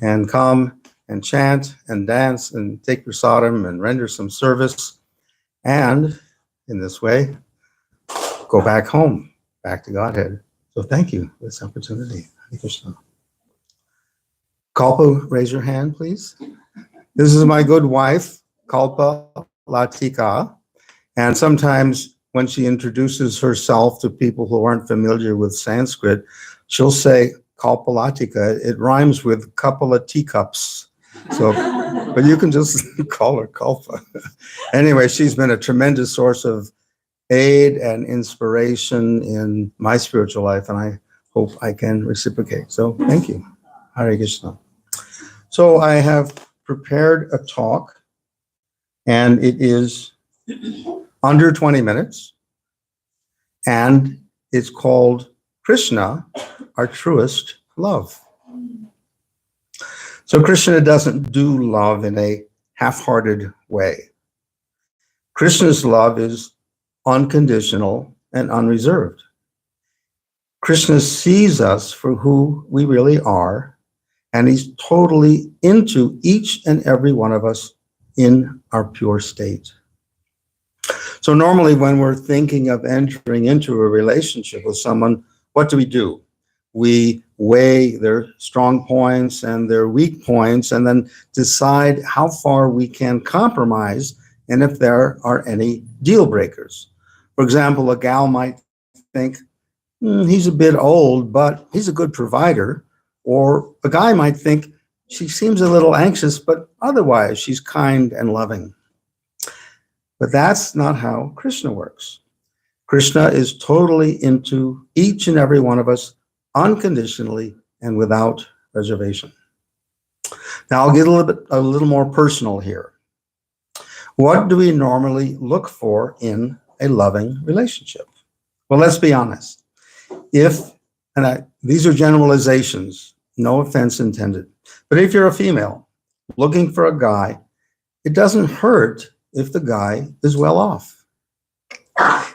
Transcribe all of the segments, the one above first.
and come and chant and dance and take prasadam and render some service, and in this way, go back home, back to Godhead. So thank you for this opportunity. Hare Krishna. Kalpa, raise your hand, please. This is my good wife, Kalpa Latika. And sometimes when she introduces herself to people who aren't familiar with Sanskrit, she'll say Kalpa Latika. It rhymes with couple of teacups. So, but you can just call her Kalpa. Anyway, she's been a tremendous source of aid and inspiration in my spiritual life, and I hope I can reciprocate. So thank you. Hare Krishna. So I have prepared a talk, and it is under 20 minutes, and it's called Krishna, Our Truest Love. So Krishna doesn't do love in a half-hearted way. Krishna's love is unconditional and unreserved. Krishna sees us for who we really are, and he's totally into each and every one of us in our pure state. So normally when we're thinking of entering into a relationship with someone, what do? We weigh their strong points and their weak points and then decide how far we can compromise and if there are any deal breakers. For example, a gal might think, he's a bit old, but he's a good provider. Or a guy might think, she seems a little anxious, but otherwise she's kind and loving. But that's not how Krishna works. Krishna is totally into each and every one of us unconditionally and without reservation. Now I'll get a little more personal here. What do we normally look for in a loving relationship? Well, let's be honest. These are generalizations, no offense intended. But if you're a female looking for a guy, it doesn't hurt if the guy is well off.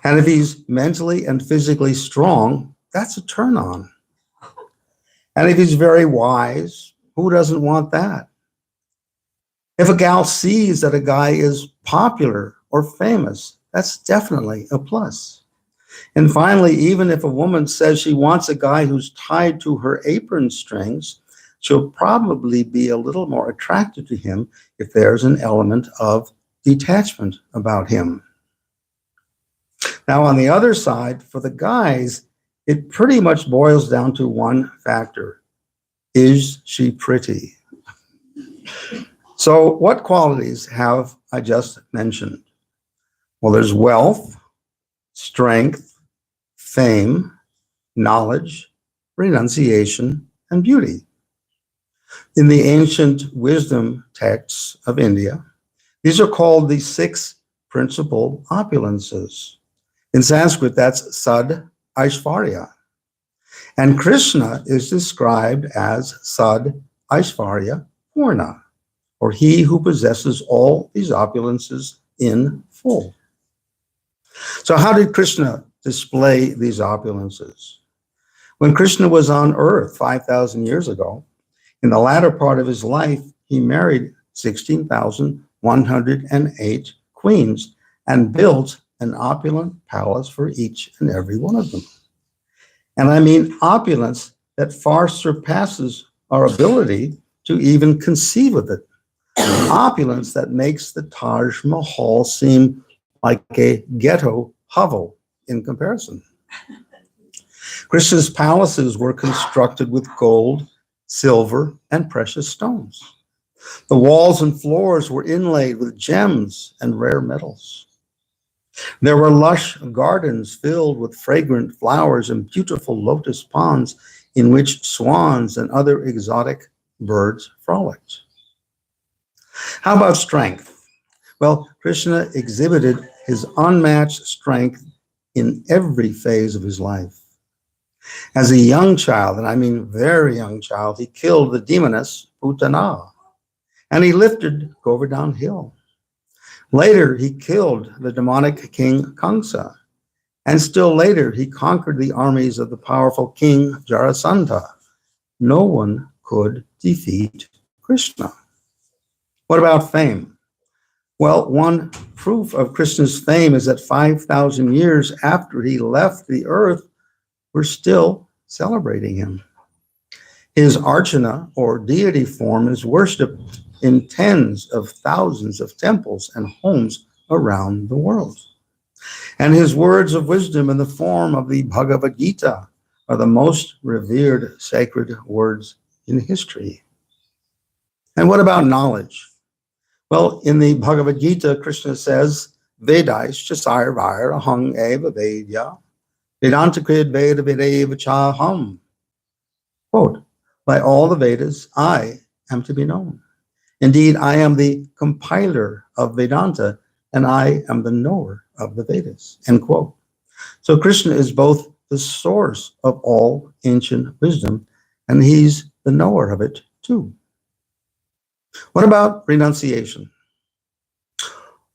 And if he's mentally and physically strong, that's a turn on. And if he's very wise, who doesn't want that? If a gal sees that a guy is popular or famous, that's definitely a plus. And finally, even if a woman says she wants a guy who's tied to her apron strings, she'll probably be a little more attracted to him if there's an element of detachment about him. Now, on the other side, for the guys, it pretty much boils down to one factor. Is she pretty? So what qualities have I just mentioned? Well, there's wealth, strength, fame, knowledge, renunciation, and beauty. In the ancient wisdom texts of India, these are called the 6 principal opulences. In Sanskrit, that's Sad Aishvarya. And Krishna is described as Sad Aishvarya Purna, or he who possesses all these opulences in full. So how did Krishna display these opulences? When Krishna was on earth 5,000 years ago, in the latter part of his life, he married 16,108 queens and built an opulent palace for each and every one of them. And I mean opulence that far surpasses our ability to even conceive of it. Opulence that makes the Taj Mahal seem like a ghetto hovel in comparison. Krishna's palaces were constructed with gold, silver, and precious stones. The walls and floors were inlaid with gems and rare metals. There were lush gardens filled with fragrant flowers and beautiful lotus ponds in which swans and other exotic birds frolicked. How about strength? Well, Krishna exhibited his unmatched strength in every phase of his life. As a young child, and I mean very young child, he killed the demoness Putana, and he lifted Govardhan Hill. Later, he killed the demonic king Kamsa, and still later, he conquered the armies of the powerful king Jarasandha. No one could defeat Krishna. What about fame? Well, one proof of Krishna's fame is that 5,000 years after he left the earth, we're still celebrating him. His Archana, or deity form, is worshipped in tens of thousands of temples and homes around the world. And his words of wisdom in the form of the Bhagavad Gita are the most revered sacred words in history. And what about knowledge? Well, in the Bhagavad Gita, Krishna says, Vedaish sarvair ahang eva vedya, Vedantakrid veda vedeva chaham. Quote, by all the Vedas, I am to be known. Indeed, I am the compiler of Vedanta, and I am the knower of the Vedas, end quote. So Krishna is both the source of all ancient wisdom, and he's the knower of it too. What about renunciation?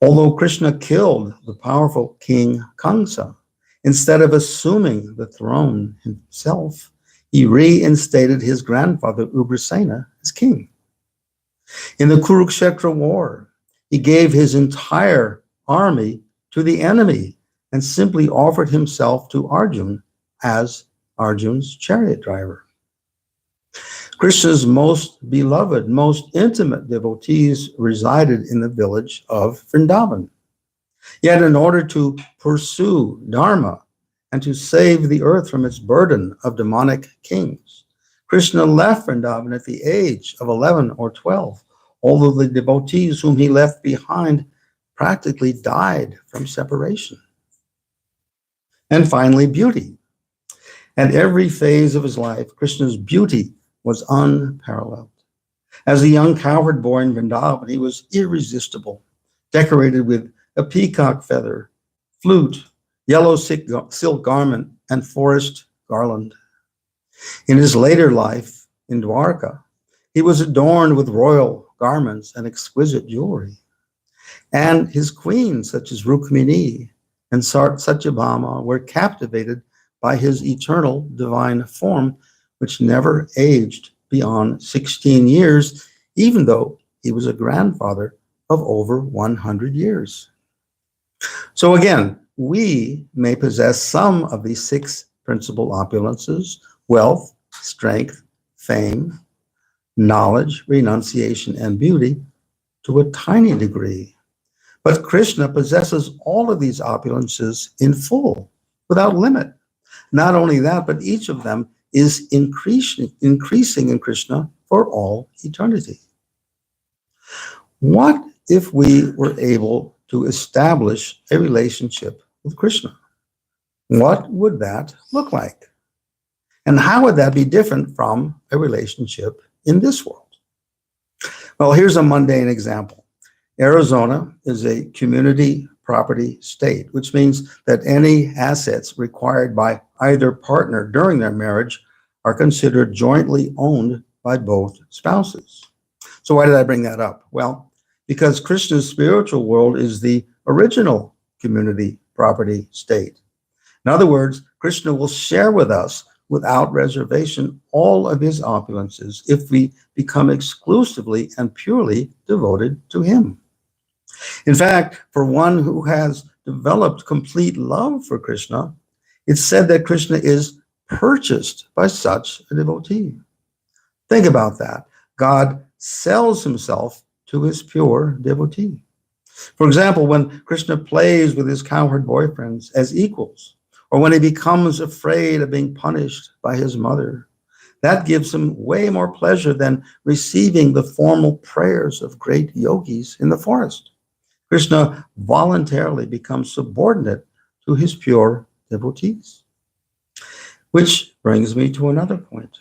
Although Krishna killed the powerful king Kamsa, instead of assuming the throne himself, he reinstated his grandfather Ugrasena as king. In the Kurukshetra war, he gave his entire army to the enemy and simply offered himself to Arjun as Arjun's chariot driver. Krishna's most beloved, most intimate devotees resided in the village of Vrindavan. Yet in order to pursue Dharma and to save the earth from its burden of demonic kings, Krishna left Vrindavan at the age of 11 or 12, although the devotees whom he left behind practically died from separation. And finally, beauty. At every phase of his life, Krishna's beauty was unparalleled. As a young cowherd boy in Vrindavan, he was irresistible, decorated with a peacock feather, flute, yellow silk garment, and forest garland. In his later life in Dwarka, he was adorned with royal garments and exquisite jewelry. And his queens, such as Rukmini and Satyabhama, were captivated by his eternal divine form, which never aged beyond 16 years, even though he was a grandfather of over 100 years. So again, we may possess some of these 6 principal opulences: wealth, strength, fame, knowledge, renunciation, and beauty to a tiny degree. But Krishna possesses all of these opulences in full, without limit. Not only that, but each of them is increasing in Krishna for all eternity. What if we were able to establish a relationship with Krishna? What would that look like? And how would that be different from a relationship in this world? Well, here's a mundane example. Arizona is a community property state, which means that any assets required by either partner during their marriage are considered jointly owned by both spouses. So why did I bring that up? Well, because Krishna's spiritual world is the original community property state. In other words, Krishna will share with us without reservation all of his opulences if we become exclusively and purely devoted to him. In fact, for one who has developed complete love for Krishna, it's said that Krishna is purchased by such a devotee. Think about that. God sells himself to his pure devotee. For example, when Krishna plays with his cowherd boyfriends as equals, or when he becomes afraid of being punished by his mother, that gives him way more pleasure than receiving the formal prayers of great yogis in the forest. Krishna voluntarily becomes subordinate to his pure devotees. Which brings me to another point.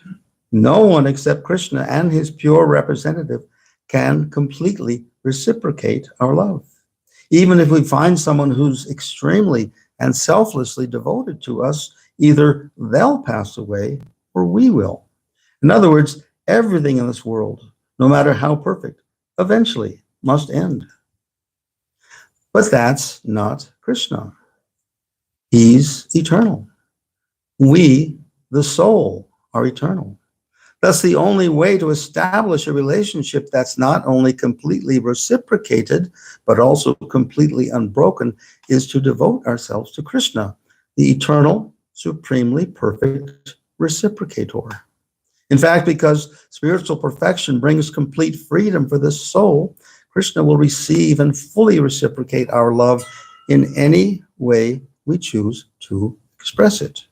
No one except Krishna and his pure representative can completely reciprocate our love. Even if we find someone who's extremely and selflessly devoted to us, either they'll pass away or we will. In other words, everything in this world, no matter how perfect, eventually must end. But that's not Krishna. He's eternal. We, the soul, are eternal. Thus, the only way to establish a relationship that's not only completely reciprocated, but also completely unbroken, is to devote ourselves to Krishna, the eternal, supremely perfect reciprocator. In fact, because spiritual perfection brings complete freedom for the soul, Krishna will receive and fully reciprocate our love in any way we choose to express it.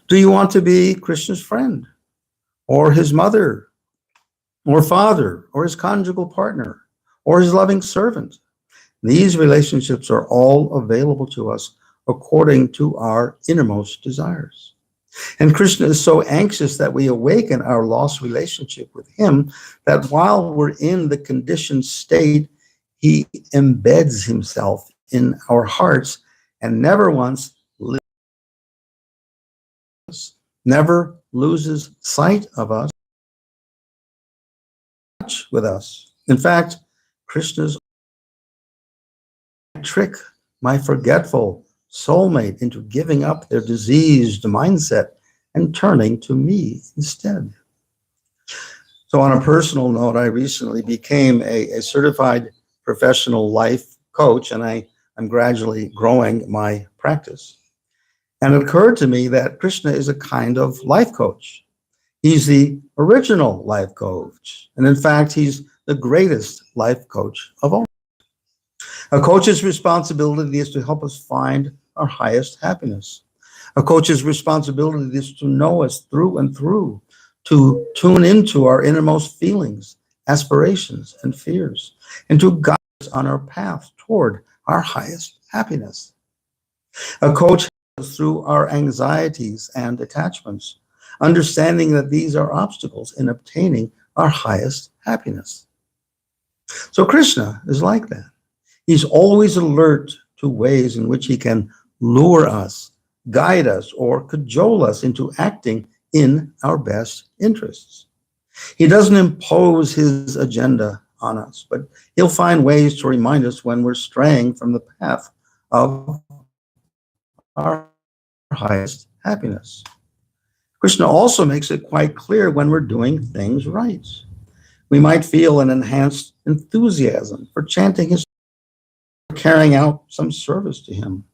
Do you want to be Krishna's friend, or his mother, or father, or his conjugal partner, or his loving servant? These relationships are all available to us according to our innermost desires. And Krishna is so anxious that we awaken our lost relationship with him that while we're in the conditioned state, he embeds himself in our hearts and never once lives, never loses sight of us, with us. In fact, Krishna's trick my forgetful soulmate into giving up their diseased mindset and turning to me instead. So on a personal note, I recently became a certified professional life coach, and I'm gradually growing my practice. And it occurred to me that Krishna is a kind of life coach. He's the original life coach. And in fact, he's the greatest life coach of all. A coach's responsibility is to help us find our highest happiness. A coach's responsibility is to know us through and through, to tune into our innermost feelings, aspirations, and fears, and to guide us on our path toward our highest happiness. A coach helps us through our anxieties and attachments, understanding that these are obstacles in obtaining our highest happiness. So Krishna is like that. He's always alert to ways in which he can lure us, guide us, or cajole us into acting in our best interests. He doesn't impose his agenda on us, but he'll find ways to remind us when we're straying from the path of our highest happiness. Krishna also makes it quite clear when we're doing things right. We might feel an enhanced enthusiasm for chanting his, carrying out some service to him.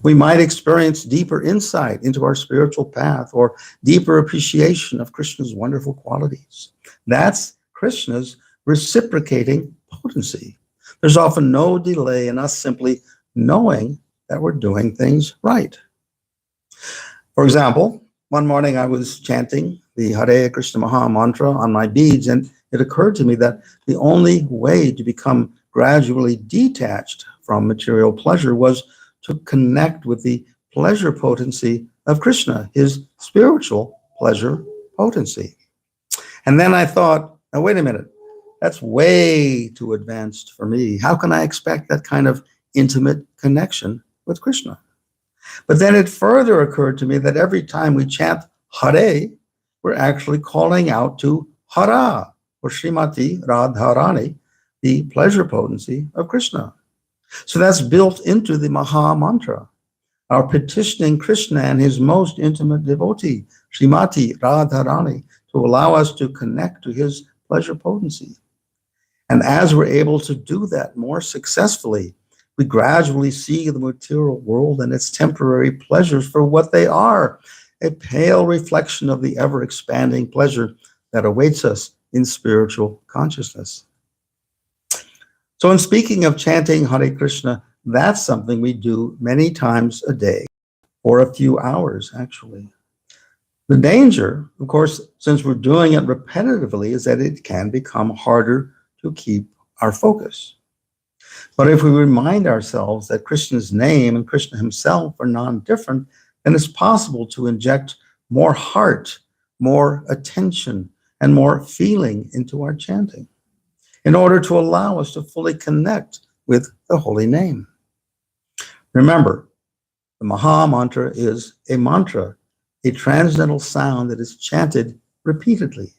We might experience deeper insight into our spiritual path or deeper appreciation of Krishna's wonderful qualities. That's Krishna's reciprocating potency. There's often no delay in us simply knowing that we're doing things right. For example, one morning I was chanting the Hare Krishna Maha Mantra on my beads, and it occurred to me that the only way to become gradually detached from material pleasure was to connect with the pleasure potency of Krishna, his spiritual pleasure potency. And then I thought, now wait a minute, that's way too advanced for me. How can I expect that kind of intimate connection with Krishna? But then it further occurred to me that every time we chant Hare, we're actually calling out to Hara, or Srimati Radharani, the pleasure potency of Krishna. So that's built into the Maha Mantra, our petitioning Krishna and his most intimate devotee, Srimati Radharani, to allow us to connect to his pleasure potency. And as we're able to do that more successfully, we gradually see the material world and its temporary pleasures for what they are, a pale reflection of the ever-expanding pleasure that awaits us in spiritual consciousness. So in speaking of chanting Hare Krishna, that's something we do many times a day, or a few hours, actually. The danger, of course, since we're doing it repetitively, is that it can become harder to keep our focus. But if we remind ourselves that Krishna's name and Krishna himself are non-different, then it's possible to inject more heart, more attention, and more feeling into our chanting in order to allow us to fully connect with the holy name. Remember, the Maha Mantra is a mantra, a transcendental sound that is chanted repeatedly,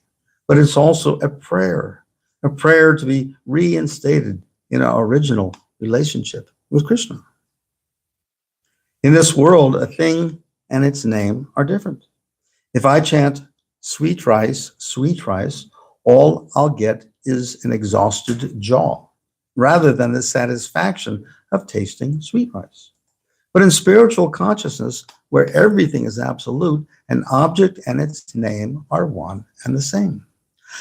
but it's also a prayer to be reinstated in our original relationship with Krishna. In this world, a thing and its name are different. If I chant sweet rice, all I'll get is an exhausted jaw, rather than the satisfaction of tasting sweet rice. But in spiritual consciousness, where everything is absolute, an object and its name are one and the same.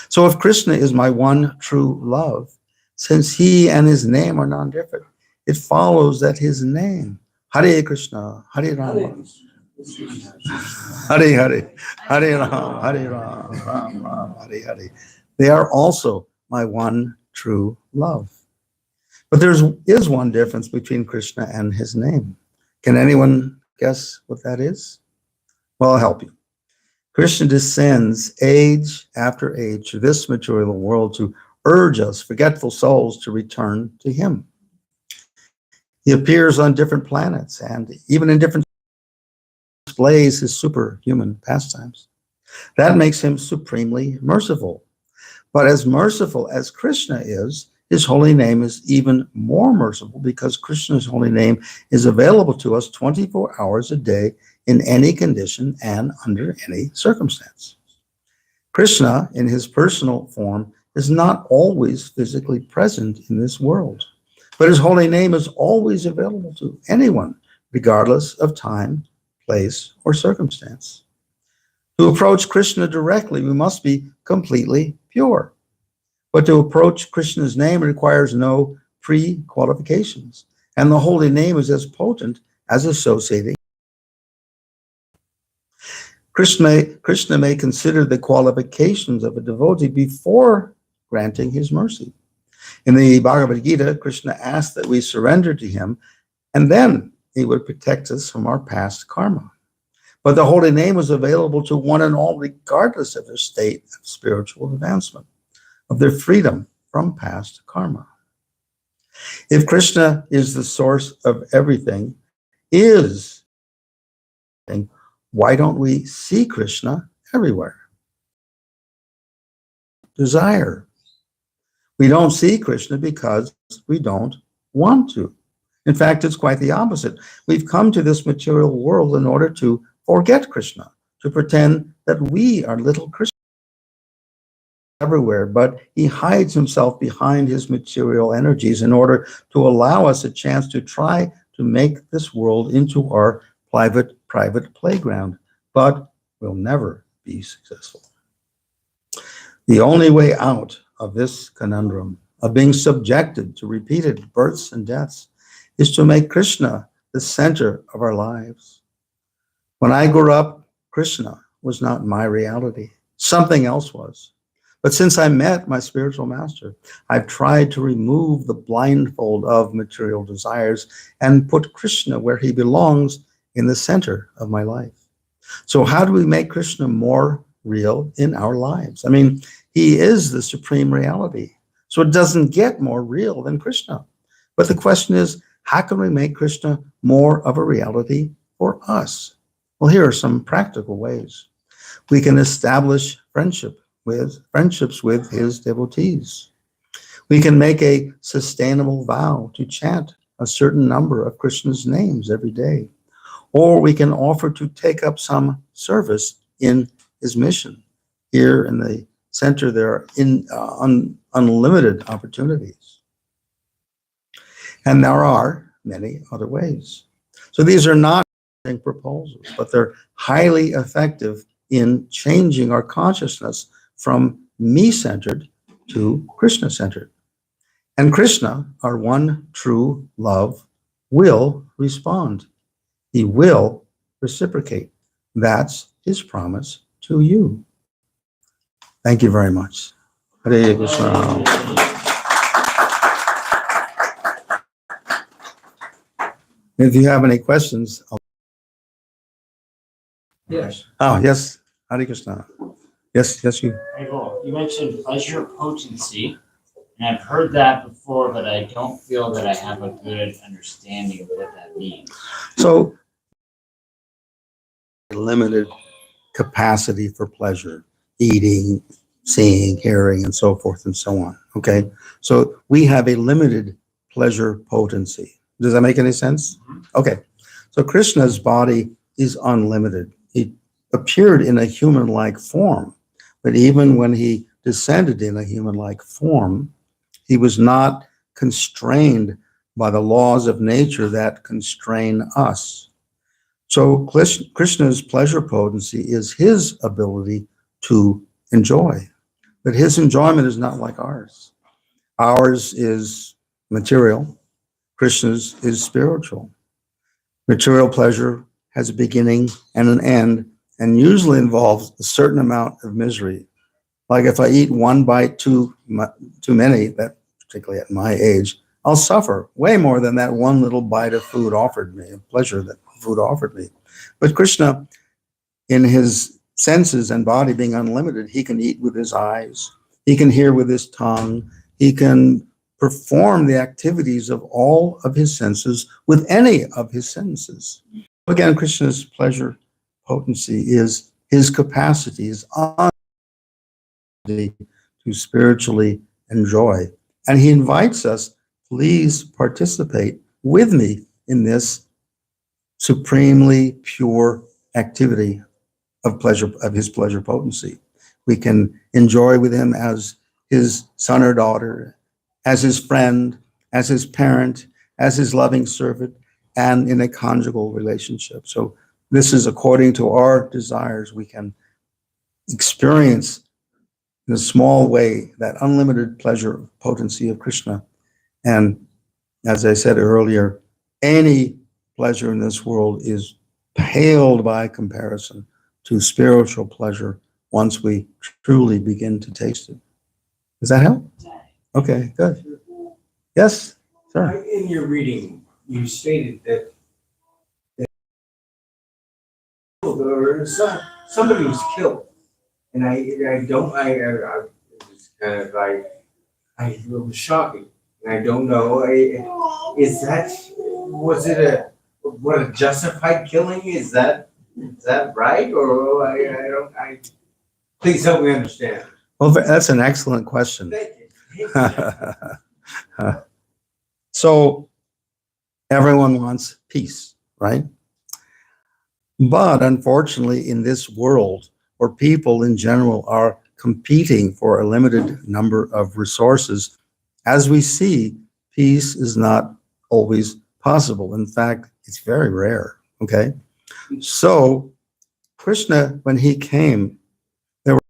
So if Krishna is my one true love, since he and his name are non-different, it follows that his name, Hare Krishna, Hare Rama, Hare Hare, Hare Ram, Hare Ram, Ram Ram, Hare Hare. They are also my one true love. But there is one difference between Krishna and his name. Can anyone guess what that is? Well, I'll help you. Krishna descends age after age to this material world to urge us, forgetful souls, to return to him. He appears on different planets and even in different displays his superhuman pastimes. That makes him supremely merciful. But as merciful as Krishna is, his holy name is even more merciful, because Krishna's holy name is available to us 24 hours a day in any condition and under any circumstance. Krishna, in his personal form, is not always physically present in this world, but his holy name is always available to anyone, regardless of time, place, or circumstance. To approach Krishna directly, we must be completely pure. But to approach Krishna's name requires no pre-qualifications, and the holy name is as potent as associating. Krishna may consider the qualifications of a devotee before granting his mercy. In the Bhagavad Gita, Krishna asked that we surrender to him, and then he would protect us from our past karma. But the holy name was available to one and all, regardless of their state of spiritual advancement, of their freedom from past karma. If Krishna is the source of everything, why don't we see Krishna everywhere? Desire. We don't see Krishna because we don't want to. In fact, it's quite the opposite. We've come to this material world in order to forget Krishna, to pretend that we are little Krishna everywhere, but he hides himself behind his material energies in order to allow us a chance to try to make this world into our private playground, but we'll never be successful. The only way out of this conundrum of being subjected to repeated births and deaths is to make Krishna the center of our lives. When I grew up, Krishna was not my reality. Something else was. But since I met my spiritual master, I've tried to remove the blindfold of material desires and put Krishna where he belongs, in the center of my life. So how do we make Krishna more real in our lives? I mean, he is the supreme reality. So it doesn't get more real than Krishna. But the question is, how can we make Krishna more of a reality for us? Well, here are some practical ways. We can establish friendships with his devotees. We can make a sustainable vow to chant a certain number of Krishna's names every day. Or we can offer to take up some service in his mission. Here in the center, there are unlimited opportunities. And there are many other ways. So these are not proposals, but they're highly effective in changing our consciousness from me-centered to Krishna-centered. And Krishna, our one true love, will respond. He will reciprocate. That's his promise to you. Thank you very much. Hare Krishna. If you have any questions, Yes. Oh, yes. Hare Krishna. Yes, you. Hey, Paul, you mentioned pleasure potency, and I've heard that before, but I don't feel that I have a good understanding of what that means. So, limited capacity for pleasure, eating, seeing, hearing, and so forth and so on. Okay. So we have a limited pleasure potency. Does that make any sense? Mm-hmm. Okay. So Krishna's body is unlimited. He appeared in a human-like form, But even when he descended in a human-like form, he was not constrained by the laws of nature that constrain us. So Krishna's pleasure potency is his ability to enjoy, but his enjoyment is not like ours. Ours is material, Krishna's is spiritual. Material pleasure has a beginning and an end, and usually involves a certain amount of misery. Like if I eat one bite too many, that particularly at my age, I'll suffer way more than that one little bite of food offered me, of pleasure that food offered me. But Krishna, in his senses and body being unlimited, he can eat with his eyes, he can hear with his tongue, he can perform the activities of all of his senses with any of his senses. Again, Krishna's pleasure potency is his capacity, his ability to spiritually enjoy. And he invites us, please participate with me in this supremely pure activity of pleasure, of his pleasure potency. We can enjoy with him as his son or daughter, as his friend, as his parent, as his loving servant, and in a conjugal relationship. So this is according to our desires. We can experience in a small way that unlimited pleasure potency of Krishna. And as I said earlier, any pleasure in this world is paled by comparison to spiritual pleasure once we truly begin to taste it. Does that help? Okay, good. Yes, sir. In your reading, you stated that somebody was killed, and I don't I it was kind of like it was shocking, and I don't know. Is that was it a justified killing? Is that right, or I don't I please help me understand. Well, that's an excellent question. Thank you. So everyone wants peace, right? But unfortunately, in this world where people in general are competing for a limited number of resources, as we see, peace is not always possible. In fact, it's very rare, okay? So Krishna, when he came, there were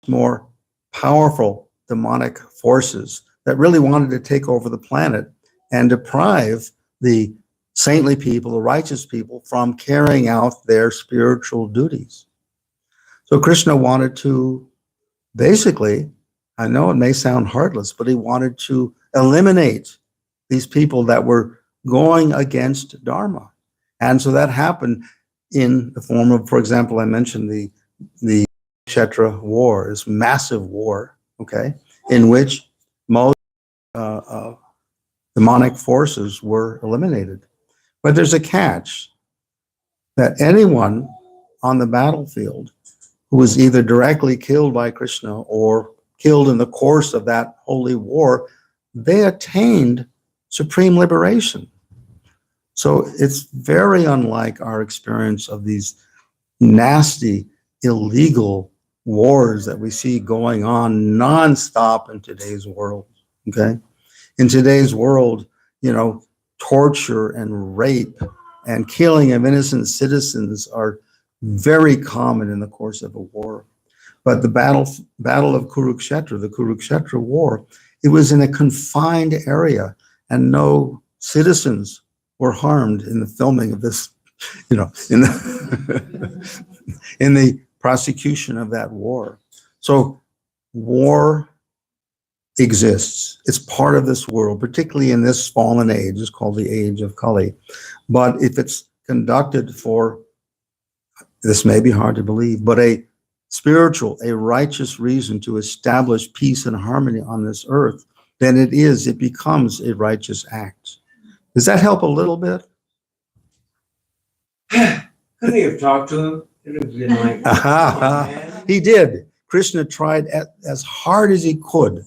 more powerful demonic forces that really wanted to take over the planet and deprive the saintly people, the righteous people, from carrying out their spiritual duties. So Krishna wanted to basically, I know it may sound heartless, but he wanted to eliminate these people that were going against Dharma. And so that happened in the form of, for example, I mentioned the Kshetra war, this massive war, okay, in which most demonic forces were eliminated. But there's a catch that anyone on the battlefield who was either directly killed by Krishna or killed in the course of that holy war, they attained supreme liberation. So it's very unlike our experience of these nasty, illegal wars that we see going on nonstop in today's world, okay? In today's world, torture and rape and killing of innocent citizens are very common in the course of a war. But the battle of Kurukshetra, the Kurukshetra war, it was in a confined area and no citizens were harmed in the filming of this, in the, in the prosecution of that war. So war exists. It's part of this world, particularly in this fallen age. It's called the age of Kali. But if it's conducted for, this may be hard to believe, but a spiritual, a righteous reason to establish peace and harmony on this earth, then it becomes a righteous act. Does that help a little bit? Couldn't he have talked to him? Could have been like, man. He did. Krishna tried as hard as he could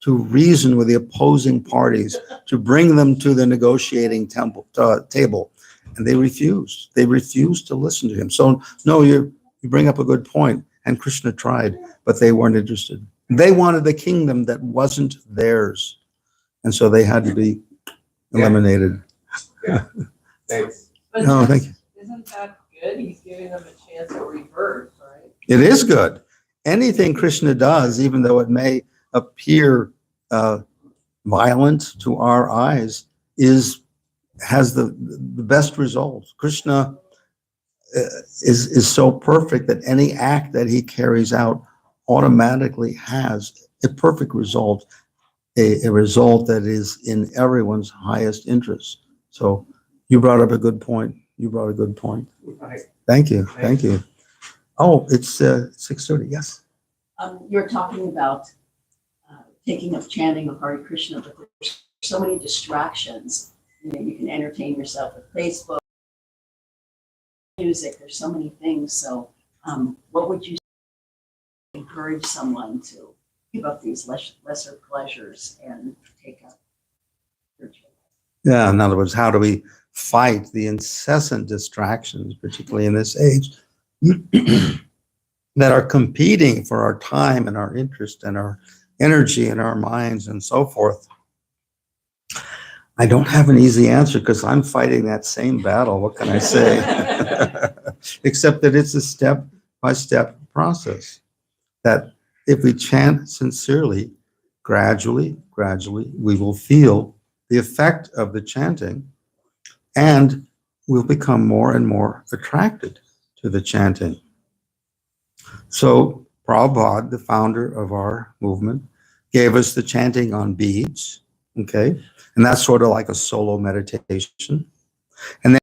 to reason with the opposing parties, to bring them to the negotiating table, and they refused. They refused to listen to him. So, no, you bring up a good point. and Krishna tried, but they weren't interested. They wanted the kingdom that wasn't theirs, and so they had to be eliminated. Yeah. Thanks. But No, thank you. isn't that good? He's giving them a chance at rebirth, right? It is good. Anything Krishna does, even though it may appear violent to our eyes, has the best results. Krishna is so perfect that any act that he carries out automatically has a perfect result, a result that is in everyone's highest interest. So you brought up a good point. You brought a good point. Right. Thank you. Thank you. Oh, it's 6:30. Yes. You're talking about taking up chanting of Hare Krishna, but there's so many distractions. You know, you can entertain yourself with Facebook, music. There's so many things. So, what would you encourage someone to give up these lesser pleasures and take up spiritual? Yeah. In other words, how do we fight the incessant distractions, particularly in this age, that are competing for our time and our interest and our energy and our minds and so forth? I don't have an easy answer because I'm fighting that same battle. What can I say? Except that it's a step-by-step process. That if we chant sincerely, gradually, we will feel the effect of the chanting, and we'll become more and more attracted to the chanting. So Prabhupada, the founder of our movement, gave us the chanting on beads, okay? And that's sort of like a solo meditation. And then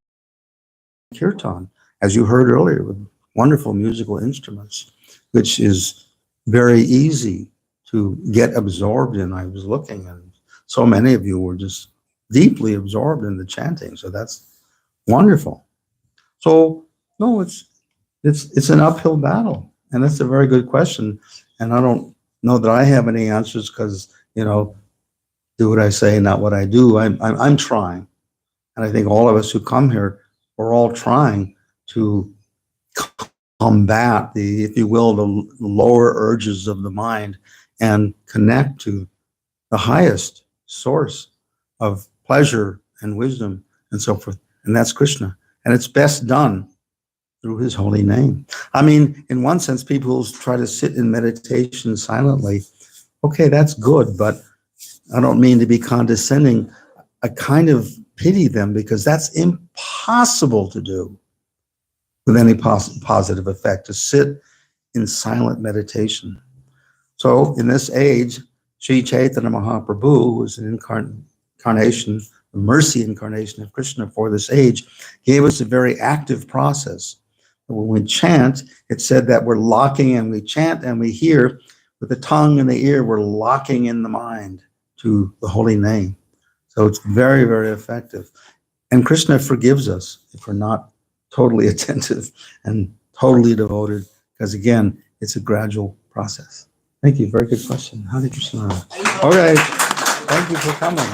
kirtan, as you heard earlier, with wonderful musical instruments, which is very easy to get absorbed in. I was looking, and so many of you were just deeply absorbed in the chanting. So that's wonderful. So no, it's an uphill battle, and that's a very good question. And I don't know that I have any answers because, you know, do what I say, not what I do. I'm trying, and I think all of us who come here, we're all trying to combat the, if you will, the lower urges of the mind and connect to the highest source of pleasure and wisdom and so forth. And that's Krishna. And it's best done through his holy name. I mean, in one sense, people try to sit in meditation silently. Okay, that's good, but I don't mean to be condescending. I kind of pity them because that's impossible to do with any positive effect, to sit in silent meditation. So in this age, Sri Chaitanya Mahaprabhu, who was an incarnation, a mercy incarnation of Krishna for this age, gave us a very active process. When we chant, it said that we're locking in. We chant and we hear with the tongue and the ear, we're locking in the mind to the holy name. So it's very, very effective. And Krishna forgives us if we're not totally attentive and totally devoted, because again, it's a gradual process. Thank you. Very good question. How did you smile? Okay. Thank you for coming.